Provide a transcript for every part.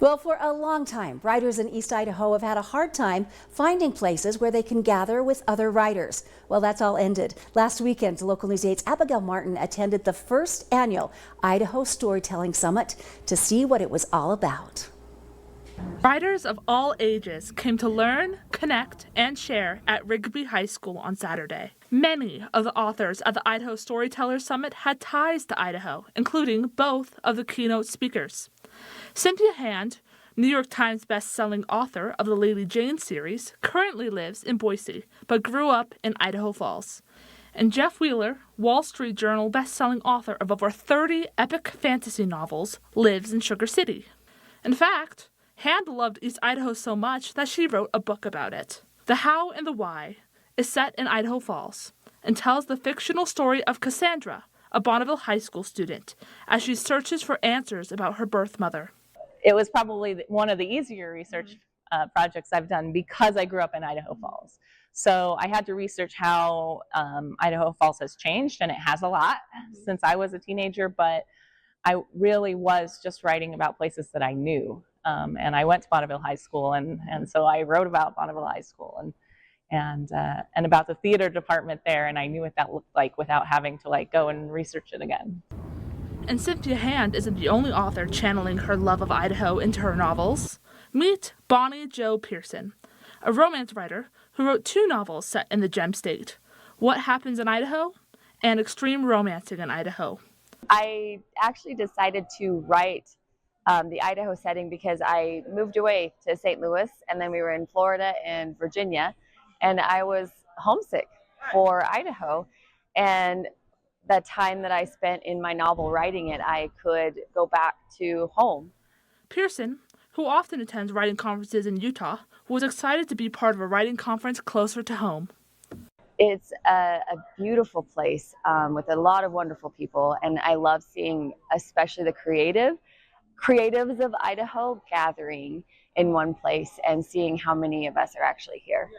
Well, for a long time, writers in East Idaho have had a hard time finding places where they can gather with other writers. Well, that's all ended. Last weekend, Local News 8's Abigail Martin attended the first annual Idaho Storytelling Summit to see what it was all about. Writers of all ages came to learn, connect, and share at Rigby High School on Saturday. Many of the authors at the Idaho Storytellers Summit had ties to Idaho, including both of the keynote speakers. Cynthia Hand, New York Times best-selling author of the Lady Jane series, currently lives in Boise, but grew up in Idaho Falls. And Jeff Wheeler, Wall Street Journal best-selling author of over 30 epic fantasy novels, lives in Sugar City. In fact, Hand loved East Idaho so much that she wrote a book about it. The How and the Why is set in Idaho Falls and tells the fictional story of Cassandra, a Bonneville High School student, as she searches for answers about her birth mother. It was probably one of the easier research projects I've done because I grew up in Idaho Falls. So I had to research how Idaho Falls has changed, and it has a lot since I was a teenager, but I really was just writing about places that I knew. And I went to Bonneville High School, and so I wrote about Bonneville High School and about the theater department there, and I knew what that looked like without having to go and research it again. And Cynthia Hand isn't the only author channeling her love of Idaho into her novels. Meet Bonnie Jo Pearson, a romance writer who wrote 2 novels set in the Gem State, What Happens in Idaho and Extreme Romancing in Idaho. I actually decided to write the Idaho setting because I moved away to St. Louis, and then we were in Florida and Virginia, and I was homesick for Idaho. And the time that I spent in my novel writing it, I could go back to home. Pearson, who often attends writing conferences in Utah, was excited to be part of a writing conference closer to home. It's a beautiful place with a lot of wonderful people, and I love seeing especially the creatives of Idaho gathering in one place and seeing how many of us are actually here.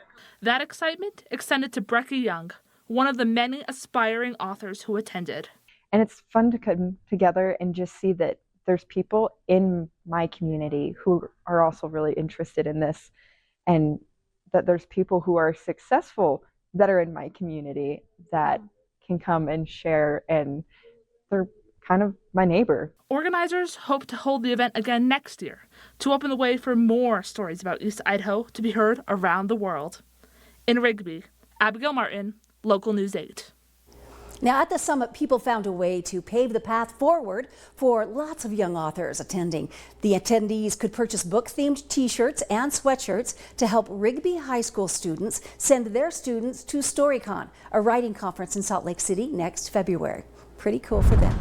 That excitement extended to Brecca Young, one of the many aspiring authors who attended. And it's fun to come together and just see that there's people in my community who are also really interested in this, and that there's people who are successful that are in my community that can come and share, and they're kind of my neighbor. Organizers hope to hold the event again next year to open the way for more stories about East Idaho to be heard around the world. In Rigby, Abigail Martin, Local News 8. Now, at the summit, people found a way to pave the path forward for lots of young authors attending. The attendees could purchase book-themed t-shirts and sweatshirts to help Rigby High School students send their students to StoryCon, a writing conference in Salt Lake City next February. Pretty cool for them.